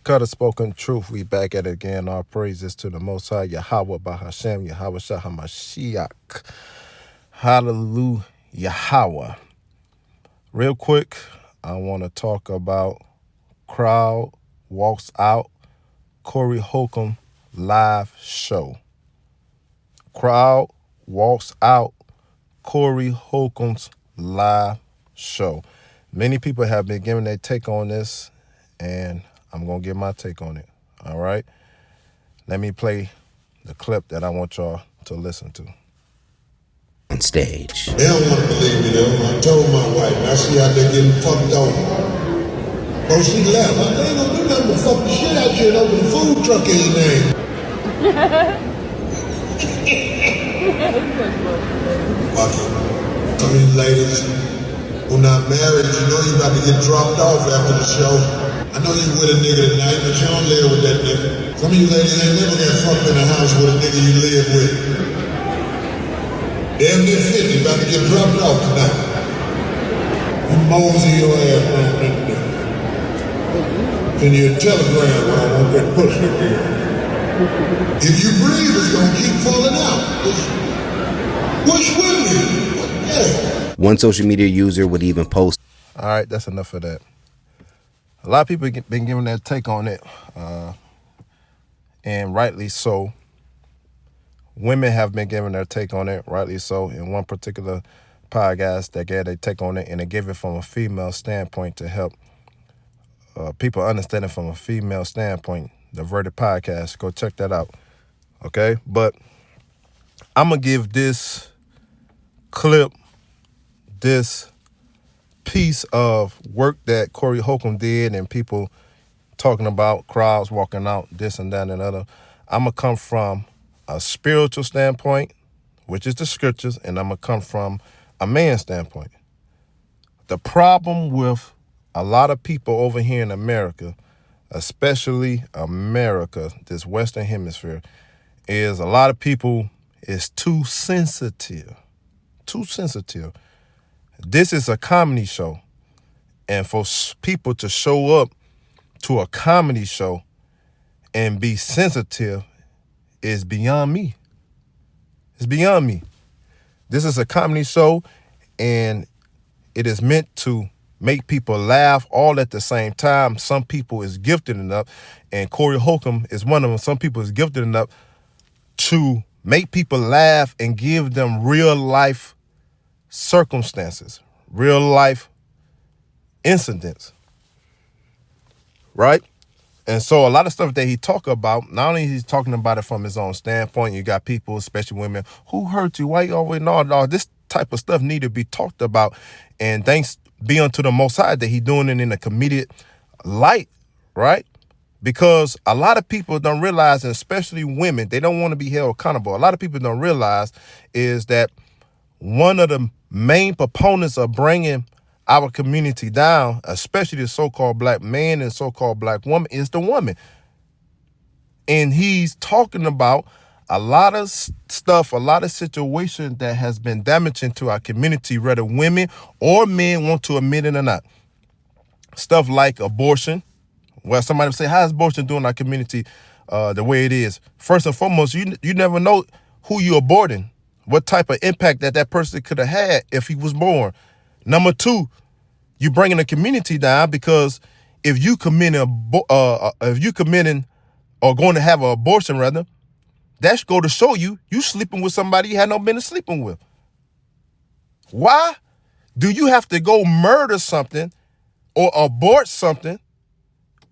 Cut a spoken truth. We back at it again. Our praises to the Most High Yahweh Bahashem Yahweh Shah HaMashiach. Hallelujah Yahweh. Real quick, I want to talk about Crowd Walks Out Corey Holcomb live show. Crowd Walks Out Corey Holcomb's live show. Many people have been giving their take on this, and I'm going to give my take on it. All right? Let me play the clip that I want y'all to listen to. On stage. They don't want to believe me though. I told my wife, now she out there getting fucked over. Oh, she left. I ain't gonna do nothing but fuck the shit out you and open a food truck in your name. Fuck it. Some of you ladies who not married, you know you about to get dropped off after the show. I know you with a nigga tonight, but you don't live with that nigga. Some of you ladies ain't never got fucked in a house with a nigga you live with. Damn near 50, about to get dropped off tonight. You mosey your ass on that nigga. Send you a telegram when I want that pussy again. If you breathe, it's gonna keep falling out. What's with you? Yeah. One social media user would even post. All right, that's enough of that. A lot of people been giving their take on it, and rightly so. Women have been giving their take on it, rightly so. In one particular podcast, they gave their take on it, and they gave it from a female standpoint to help people understand it from a female standpoint. The Verdict Podcast, go check that out, okay? But I'm going to give this clip, this piece of work that Corey Holcomb did and people talking about crowds walking out, this and that and other. I'm going to come from a spiritual standpoint, which is the scriptures, and I'm going to come from a man's standpoint. The problem with a lot of people over here in America, especially America, this Western Hemisphere, is a lot of people is too sensitive. Too sensitive. This is a comedy show, and for people to show up to a comedy show and be sensitive is beyond me. It's beyond me. This is a comedy show, and it is meant to make people laugh all at the same time. Some people is gifted enough, and Corey Holcomb is one of them. Some people is gifted enough to make people laugh and give them real life circumstances, real life incidents, right? And so a lot of stuff that he talk about, not only he's talking about it from his own standpoint, you got people, especially women, who hurt you, why you always all this type of stuff need to be talked about. And thanks be unto the Most High that he doing it in a comedic light, right? Because a lot of people don't realize, and especially women, they don't want to be held accountable. A lot of people don't realize is that one of the main proponents of bringing our community down, especially the so-called black man and so-called black woman, is the woman. And he's talking about a lot of stuff, a lot of situations that has been damaging to our community, whether women or men want to admit it or not. Stuff like abortion. Well, somebody will say, how is abortion doing our community the way it is? First and foremost, you never know who you're aborting, what type of impact that person could have had if he was born. Number two, you bringing the community down because if you committing or going to have an abortion, rather, that should go to show you sleeping with somebody you had no business sleeping with. Why do you have to go murder something or abort something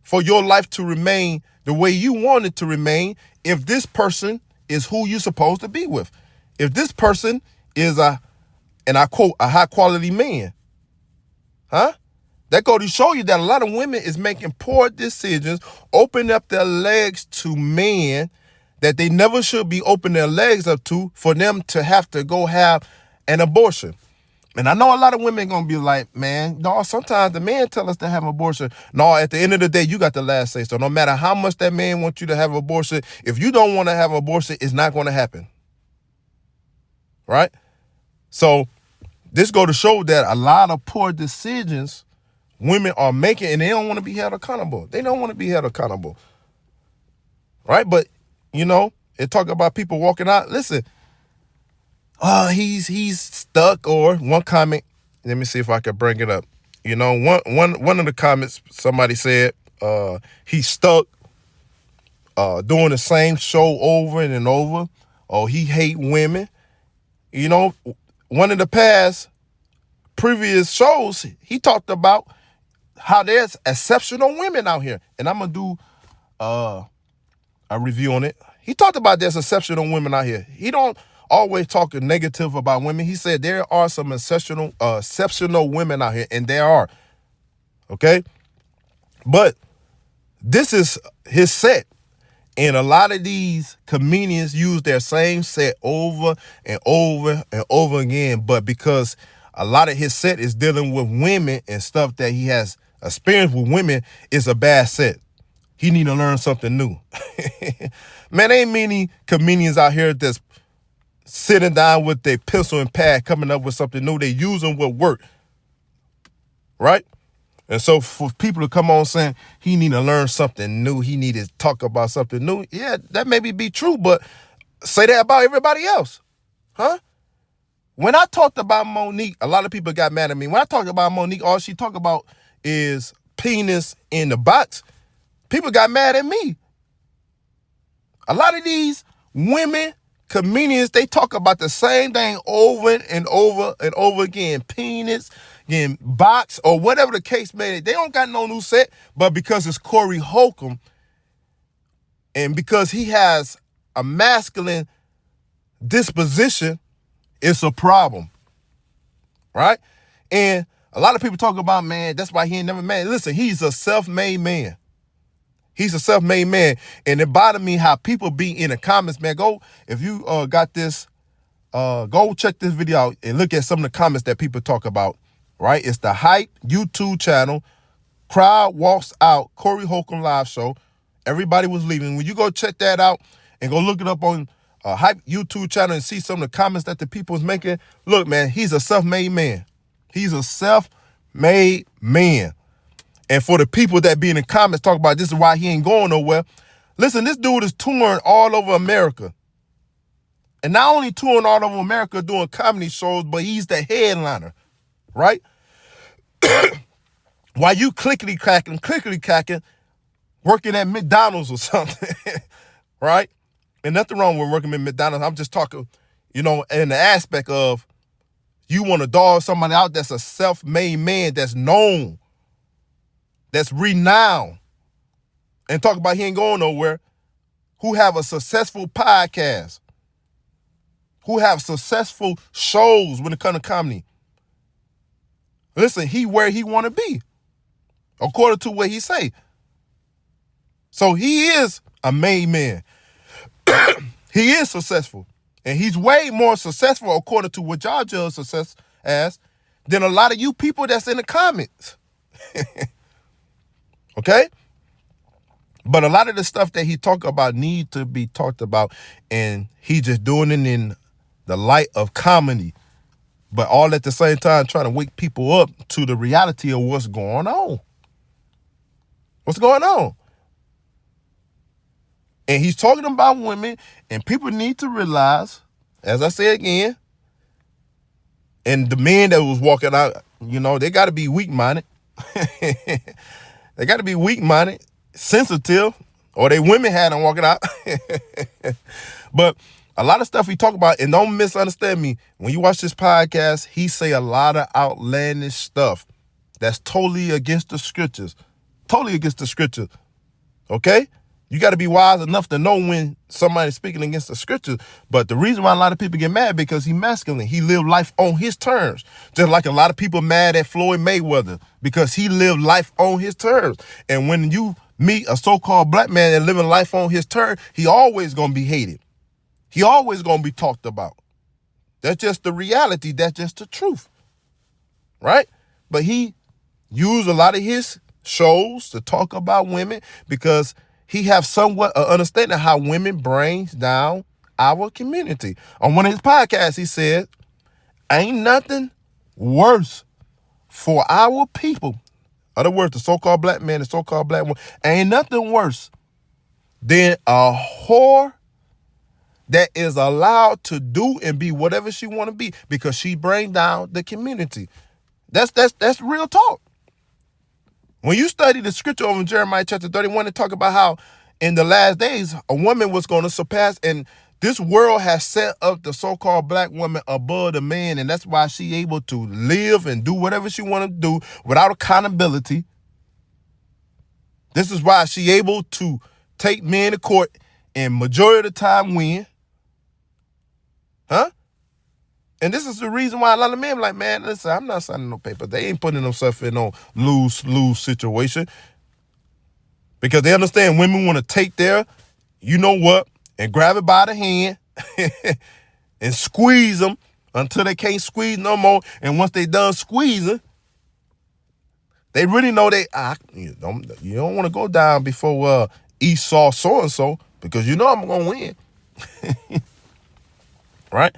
for your life to remain the way you want it to remain if this person is who you're supposed to be with? If this person is and I quote, a high quality man, huh? That go to show you that a lot of women is making poor decisions, opening up their legs to men that they never should be opening their legs up to for them to have to go have an abortion. And I know a lot of women going to be like, man, no, sometimes the man tell us to have an abortion. No, at the end of the day, you got the last say. So no matter how much that man wants you to have an abortion, if you don't want to have an abortion, it's not going to happen. Right? So this go to show that a lot of poor decisions women are making, and they don't want to be held accountable. They don't want to be held accountable. Right? But, it talk about people walking out. Listen, he's stuck, or one comment, let me see if I can bring it up. One of the comments, somebody said, he's stuck doing the same show over and over, or he hate women. One of the previous shows, he talked about how there's exceptional women out here. And I'm going to do a review on it. He talked about there's exceptional women out here. He don't always talk negative about women. He said there are some exceptional women out here, and there are. Okay? But this is his set. And a lot of these comedians use their same set over and over and over again. But because a lot of his set is dealing with women and stuff that he has experience with women, it's a bad set. He need to learn something new. Man, ain't many comedians out here that's sitting down with their pencil and pad coming up with something new. They using what work. Right? And so for people to come on saying he need to learn something new, he need to talk about something new, yeah, that maybe be true, but say that about everybody else. Huh? When I talked about Monique, a lot of people got mad at me. When I talked about Monique, all she talk about is penis in the box. People got mad at me. A lot of these women comedians, they talk about the same thing over and over and over again. Penis, again, box, or whatever the case may be. They don't got no new set, but because it's Corey Holcomb, and because he has a masculine disposition, it's a problem. Right? And a lot of people talk about, man, that's why he ain't never married. Listen, he's a self-made man. He's a self-made man. And it bothered me how people be in the comments, man. Go, if you got this, go check this video out and look at some of the comments that people talk about, right? It's the Hype YouTube channel. Crowd walks out, Corey Holcomb live show. Everybody was leaving. When you go check that out and go look it up on Hype YouTube channel and see some of the comments that the people was making, look, man, he's a self-made man. He's a self-made man. And for the people that be in the comments talk about this is why he ain't going nowhere. Listen, this dude is touring all over America. And not only touring all over America doing comedy shows, but he's the headliner, right? While you clickety-clacking, working at McDonald's or something, right? And nothing wrong with working at McDonald's. I'm just talking, in the aspect of you want to dog somebody out that's a self-made man, that's known, that's renowned, and talk about he ain't going nowhere, who have a successful podcast, who have successful shows when it comes to comedy. Listen, he where he want to be, according to what he say. So he is a made man. He is successful. And he's way more successful, according to what y'all judge success as, than a lot of you people that's in the comments. Okay? But a lot of the stuff that he talk about need to be talked about, and he just doing it in the light of comedy, but all at the same time trying to wake people up to the reality of what's going on. What's going on? And he's talking about women, and people need to realize, as I say again, and the men that was walking out, they got to be weak-minded. They got to be weak-minded, sensitive, or they women had them walking out. But a lot of stuff he talk about, and don't misunderstand me, when you watch this podcast, he say a lot of outlandish stuff that's totally against the scriptures. Totally against the scriptures. Okay? You got to be wise enough to know when somebody's speaking against the scriptures. But the reason why a lot of people get mad because he's masculine. He lived life on his terms. Just like a lot of people mad at Floyd Mayweather because he lived life on his terms. And when you meet a so-called black man and living life on his terms, he always going to be hated. He always going to be talked about. That's just the reality. That's just the truth. Right? But he used a lot of his shows to talk about women because he have somewhat an understanding how women brings down our community. On one of his podcasts, he said, ain't nothing worse for our people. Other words, the so-called black man, the so-called black woman, ain't nothing worse than a whore that is allowed to do and be whatever she want to be because she bring down the community. That's real talk. When you study the scripture over in Jeremiah chapter 31, it talk about how in the last days a woman was going to surpass, and this world has set up the so-called black woman above the man, and that's why she able to live and do whatever she want to do without accountability. This is why she able to take men to court and majority of the time win. Huh? And this is the reason why a lot of men like, man, listen, I'm not signing no paper. They ain't putting themselves in no lose-lose situation because they understand women want to take their, you know what, and grab it by the hand and squeeze them until they can't squeeze no more. And once they done squeezing, they really know you don't want to go down before Esau so-and-so because you know I'm going to win. Right?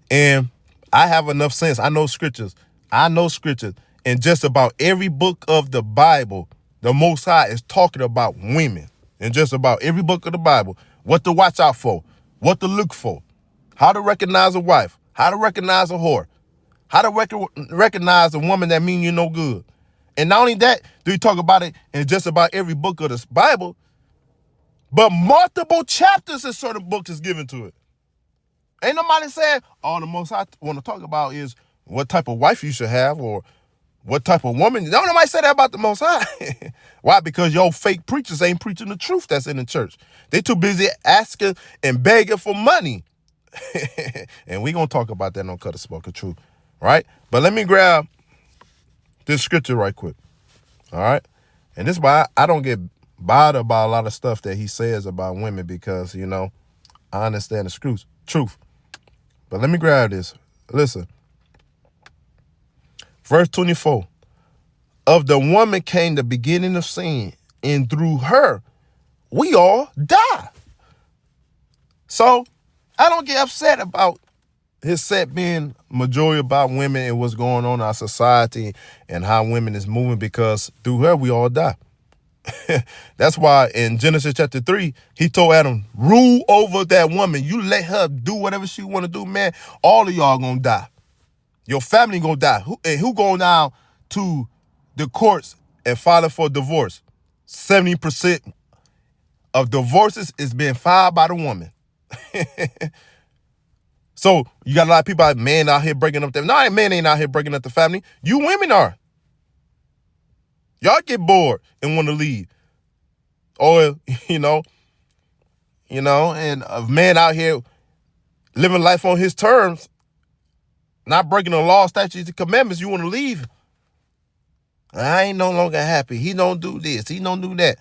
And I have enough sense. I know scriptures. In just about every book of the Bible, the Most High is talking about women. In just about every book of the Bible, what to watch out for, what to look for, how to recognize a wife, how to recognize a whore, how to recognize a woman that mean you no good. And not only that, do you talk about it in just about every book of the Bible, but multiple chapters in certain books is given to it. Ain't nobody saying all the most I want to talk about is what type of wife you should have or what type of woman. Don't nobody say that about the Most High. Why? Because your fake preachers ain't preaching the truth that's in the church. They too busy asking and begging for money. And we gonna talk about that on Cut the Spoken Truth, right? But let me grab this scripture right quick, all right? And this is why I don't get bothered about a lot of stuff that he says about women because, you know, I understand the truth. But let me grab this. Listen. Verse 24. Of the woman came the beginning of sin, and through her, we all die. So I don't get upset about his set being majority about women and what's going on in our society and how women is moving because through her, we all die. That's why in Genesis chapter 3, he told Adam, rule over that woman. You let her do whatever she want to do, man. All of y'all gonna die. Your family gonna die. Who going now to the courts and filing for divorce? 70% of divorces is being filed by the woman. So you got a lot of people like, man out here breaking up no, man ain't out here breaking up the family. You women are. Y'all get bored and want to leave. Or, and a man out here living life on his terms, not breaking the law, statutes, and commandments, you want to leave. I ain't no longer happy. He don't do this. He don't do that.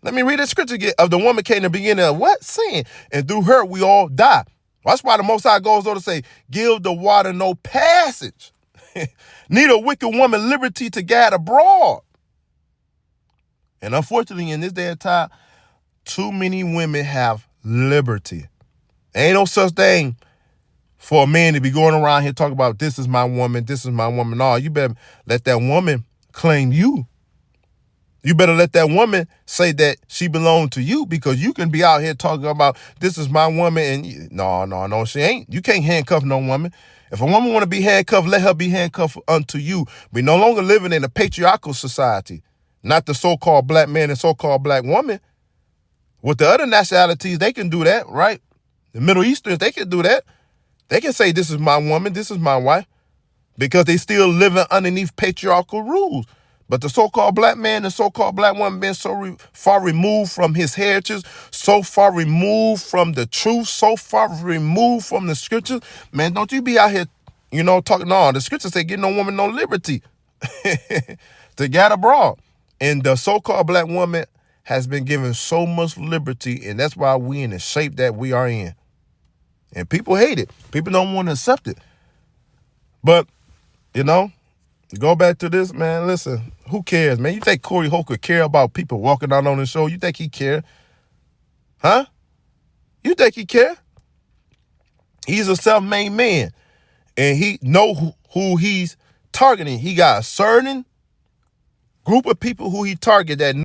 Let me read the scripture again. Of the woman came in the beginning of what? Sin. And through her, we all die. That's why the Most High goes on to say, give the water no passage. Need a wicked woman liberty to gad abroad. And unfortunately, in this day and time, too many women have liberty. Ain't no such thing for a man to be going around here talking about this is my woman, this is my woman. No, you better let that woman claim you. You better let that woman say that she belongs to you because you can be out here talking about this is my woman and no, she ain't. You can't handcuff no woman. If a woman want to be handcuffed, let her be handcuffed unto you. We no longer living in a patriarchal society, not the so-called black man and so-called black woman. With the other nationalities, they can do that, right? The Middle Easterns, they can do that. They can say this is my woman, this is my wife, because they still living underneath patriarchal rules. But the so-called black man and so-called black woman being so far removed from his heritage, so far removed from the truth, so far removed from the scriptures, man, don't you be out here, talking. No, the scriptures say give no woman no liberty to get abroad. And the so-called black woman has been given so much liberty, and that's why we in the shape that we are in. And people hate it. People don't want to accept it. But, go back to this, man. Listen, who cares, man? You think Corey Holcomb care about people walking out on the show? You think he care? Huh? You think he care? He's a self-made man. And he know who he's targeting. He got a certain group of people who he target that